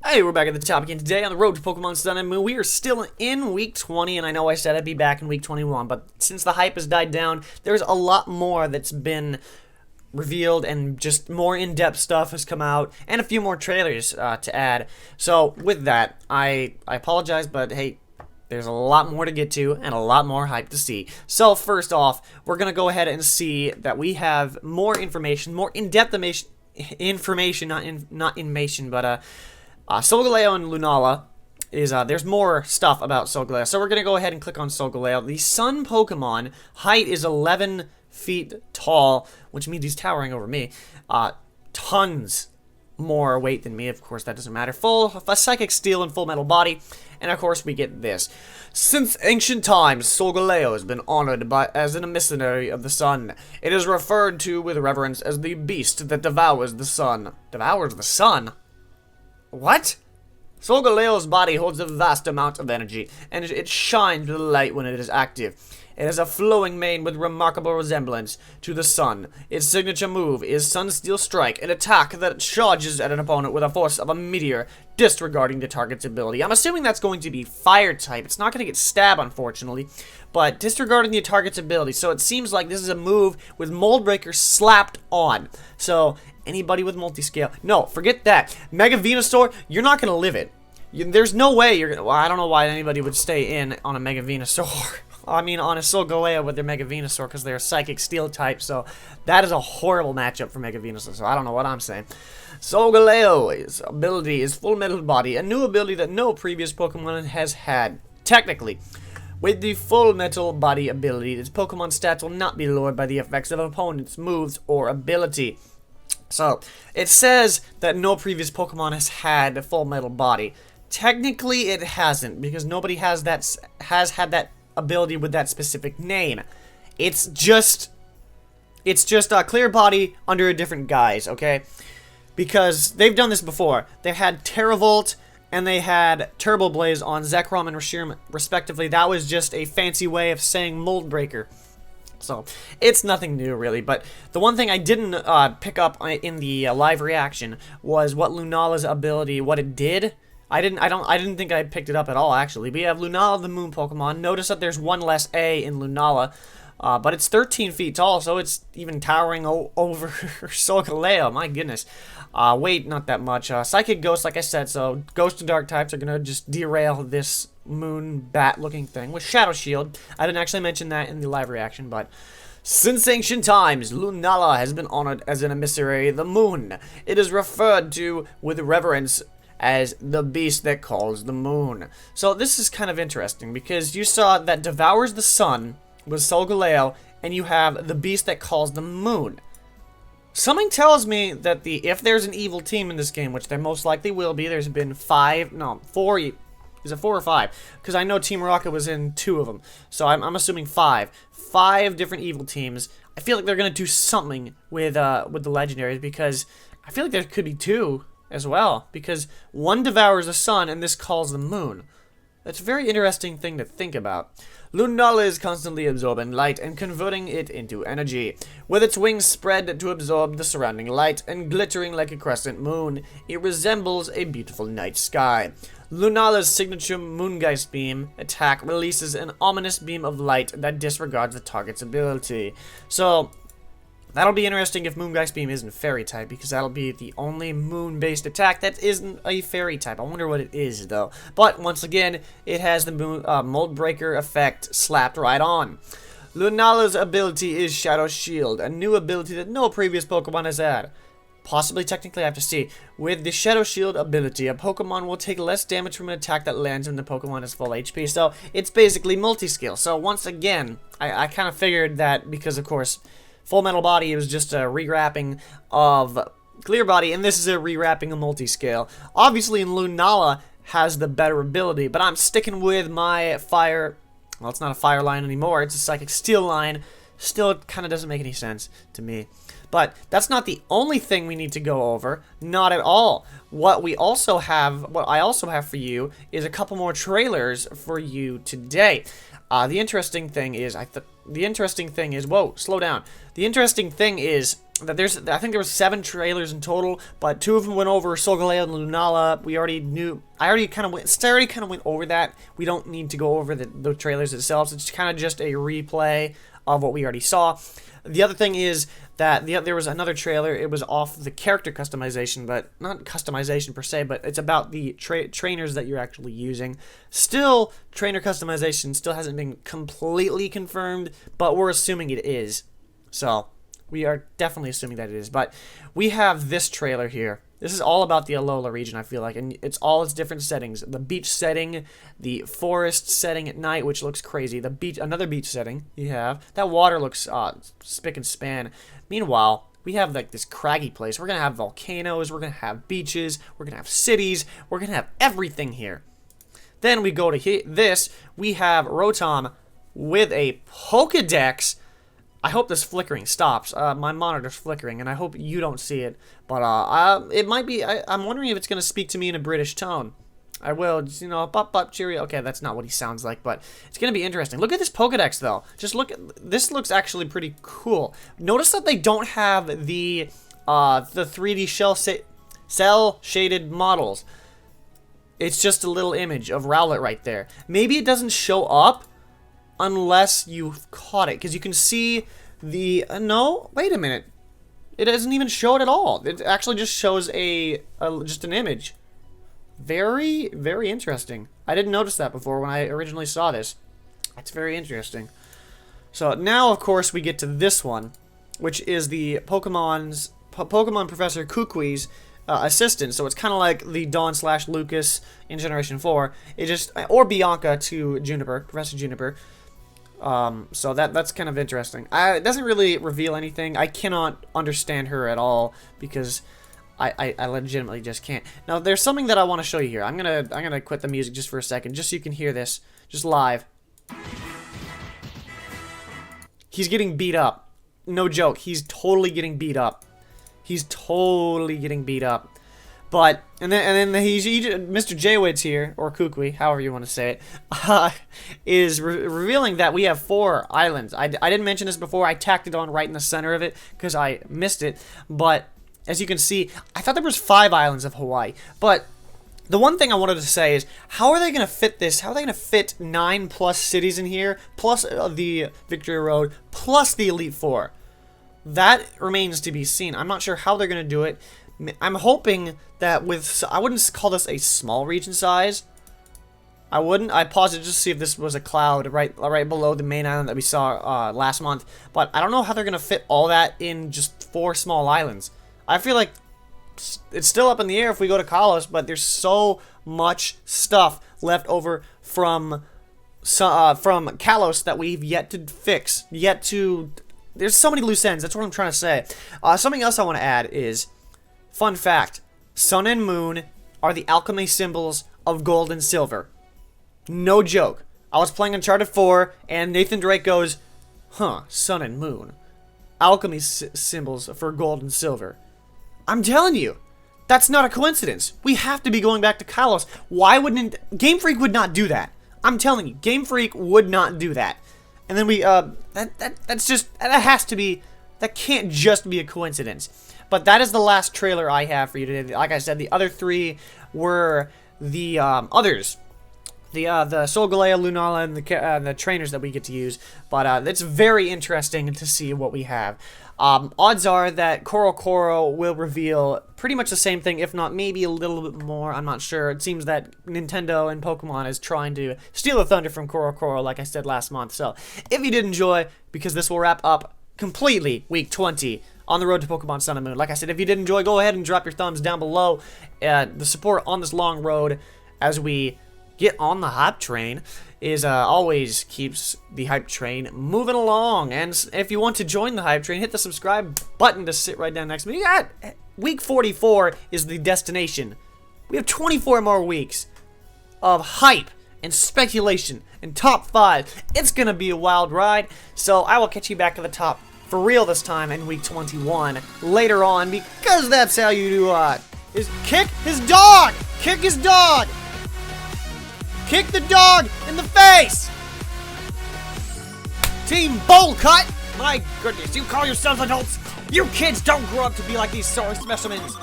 Hey, we're back at the top again today on the road to Pokemon Sun and Moon. We are still in Week 20, and I know I said I'd be back in Week 21, but since the hype has died down, there's a lot more that's been revealed, and just more in-depth stuff has come out, and a few more trailers to add. So, with that, I apologize, but hey, there's a lot more to get to, and a lot more hype to see. So, first off, we're going to go ahead and see that we have more information, more in-depth information, not information, but Solgaleo and Lunala is, there's more stuff about Solgaleo. So we're going to go ahead and click on Solgaleo. The Sun Pokemon, height is 11 feet tall, which means he's towering over me. Tons more weight than me, of course that doesn't matter. Full Psychic Steel and Full Metal Body. And of course we get this. Since ancient times, Solgaleo has been honored as an emissary of the sun. It is referred to with reverence as the beast that devours the sun. Devours the sun? What? Solgaleo's body holds a vast amount of energy, and it shines with light when it is active. It has a flowing mane with remarkable resemblance to the sun. Its signature move is Sunsteel Strike, an attack that charges at an opponent with the force of a meteor, disregarding the target's ability. I'm assuming that's going to be fire type. It's not going to get stab, unfortunately, but disregarding the target's ability. So it seems like this is a move with Mold Breaker slapped on. So anybody with multi-scale, no, forget that. Mega Venusaur, you're not going to live it. There's no way you're going to, well, I don't know why anybody would stay in on a Mega Venusaur. I mean, on a Solgaleo with their Mega Venusaur, because they're a Psychic Steel type, so that is a horrible matchup for Mega Venusaur, so I don't know what I'm saying. Solgaleo's ability is Full Metal Body, a new ability that no previous Pokemon has had. Technically, with the Full Metal Body ability, its Pokemon stats will not be lowered by the effects of an opponent's moves or ability. So, it says that no previous Pokemon has had a Full Metal Body. Technically, it hasn't, because nobody has had that ability with that specific name. It's just a clear body under a different guise, okay? Because they've done this before. They had Terravolt and they had Turbo Blaze on Zekrom and Reshiram respectively. That was just a fancy way of saying Mold Breaker. So, it's nothing new really, but the one thing I didn't pick up in the live reaction was what Lunala's ability, what it did. I didn't think I picked it up at all, actually. We have Lunala, the moon Pokemon. Notice that there's one less A in Lunala, but it's 13 feet tall, so it's even towering over Solgaleo. My goodness. Weight, not that much. Psychic Ghost, like I said, so Ghost and Dark types are going to just derail this moon bat-looking thing with Shadow Shield. I didn't actually mention that in the live reaction, but since ancient times, Lunala has been honored as an emissary of the moon. It is referred to with reverence as the beast that calls the moon. So this is kind of interesting, because you saw that devours the sun with Solgaleo, and you have the beast that calls the moon. Something tells me that if there's an evil team in this game, which there most likely will be, there's been 4, is it 4 or 5? Because I know Team Rocket was in 2 of them, so I'm assuming 5. 5 different evil teams. I feel like they're going to do something with the legendaries, because I feel like there could be 2 as well, because one devours the sun and this calls the moon. That's a very interesting thing to think about. Lunala is constantly absorbing light and converting it into energy. With its wings spread to absorb the surrounding light and glittering like a crescent moon, it resembles a beautiful night sky. Lunala's signature Moongeist Beam attack releases an ominous beam of light that disregards the target's ability. So that'll be interesting if Moongeist Beam isn't Fairy type, because that'll be the only moon-based attack that isn't a Fairy type. I wonder what it is, though. But, once again, it has the Mold Breaker effect slapped right on. Lunala's ability is Shadow Shield, a new ability that no previous Pokemon has had. Possibly, technically, I have to see. With the Shadow Shield ability, a Pokemon will take less damage from an attack that lands when the Pokemon is full HP. So, it's basically multi-skill. So, once again, I kind of figured that because, of course, Full Metal Body was just a rewrapping of Clear Body, and this is a rewrapping of Multiscale. Obviously, Lunala has the better ability, but I'm sticking with my fire. Well, it's not a fire line anymore. It's a Psychic Steel line. Still, it kind of doesn't make any sense to me. But that's not the only thing we need to go over. Not at all. What I also have for you is a couple more trailers for you today. The interesting thing is, whoa, slow down. The interesting thing is, that I think there was 7 trailers in total, but 2 of them went over Solgaleo and Lunala. We already knew. I already kind of went over that. We don't need to go over the trailers themselves. It's kind of just a replay of what we already saw. The other thing is that there was another trailer. It was off the character customization, but not customization per se, but it's about the trainers that you're actually using. Still, trainer customization still hasn't been completely confirmed, but we're assuming it is. So we are definitely assuming that it is. But we have this trailer here. This is all about the Alola region, I feel like, and it's all its different settings. The beach setting, the forest setting at night, which looks crazy. The beach, another beach setting you have. That water looks spick and span. Meanwhile, we have like this craggy place. We're gonna have volcanoes. We're gonna have beaches. We're gonna have cities. We're gonna have everything here. Then we go to this. We have Rotom with a Pokedex. I hope this flickering stops. My monitor's flickering, and I hope you don't see it. But it might be. I'm wondering if it's going to speak to me in a British tone. I will, just, you know, bop bop cheerio. Okay, that's not what he sounds like, but it's going to be interesting. Look at this Pokedex, though. Just look at this. Looks actually pretty cool. Notice that they don't have the 3D cell shaded models. It's just a little image of Rowlet right there. Maybe it doesn't show up unless you've caught it, because you can see the no, wait a minute, it doesn't even show it at all. It actually just shows just an image. Very, very interesting. I didn't notice that before when I originally saw this. That's very interesting. So now, of course, we get to this one, which is the Pokemon Professor Kukui's assistant. So it's kind of like the Dawn/Lucas in Generation 4. It just, or Bianca to Juniper, Professor Juniper. So that's kind of interesting. It doesn't really reveal anything. I cannot understand her at all because I legitimately just can't. Now there's something that I want to show you here. I'm gonna quit the music just for a second, just so you can hear this, just live. He's getting beat up. No joke. He's totally getting beat up. He's totally getting beat up. But and then Mr. Jaywitz here, or Kukui, however you want to say it, is revealing that we have 4 islands. I didn't mention this before. I tacked it on right in the center of it because I missed it. But as you can see, I thought there was 5 islands of Hawaii. But the one thing I wanted to say is, how are they going to fit this? How are they going to fit 9+ cities in here, plus the Victory Road, plus the Elite Four? That remains to be seen. I'm not sure how they're going to do it. I'm hoping that I wouldn't call this a small region size. I wouldn't. I paused it just to see if this was a cloud right below the main island that we saw last month. But I don't know how they're going to fit all that in just 4 small islands. I feel like it's still up in the air if we go to Kalos, but there's so much stuff left over from Kalos that we've yet to fix. There's so many loose ends. That's what I'm trying to say. Something else I want to add is, fun fact, Sun and Moon are the alchemy symbols of gold and silver. No joke. I was playing Uncharted 4, and Nathan Drake goes, huh, Sun and Moon. Alchemy symbols for gold and silver. I'm telling you, that's not a coincidence. We have to be going back to Kalos. Why wouldn't... GameFreak would not do that. I'm telling you, GameFreak would not do that. And then that's just... That has to be... That can't just be a coincidence. But that is the last trailer I have for you today. Like I said, the other 3 were the others. The Solgaleo, Lunala, and the trainers that we get to use. But it's very interesting to see what we have. Odds are that Koro will reveal pretty much the same thing, if not maybe a little bit more. I'm not sure. It seems that Nintendo and Pokemon is trying to steal the thunder from Koro, like I said last month. So, if you did enjoy, because this will wrap up completely Week 20 on the road to Pokemon Sun and Moon. Like I said, if you did enjoy, go ahead and drop your thumbs down below. The support on this long road as we get on the hype train is always keeps the hype train moving along. And if you want to join the hype train, hit the subscribe button to sit right down next to me. Week 44 is the destination. We have 24 more weeks of hype and speculation and top 5. It's gonna be a wild ride. So I will catch you back at the top for real this time in Week 21 later on, because that's how you do is kick his dog! Kick his dog! Kick the dog in the face! Team Bowl Cut! My goodness, you call yourselves adults? You kids don't grow up to be like these solar specimens.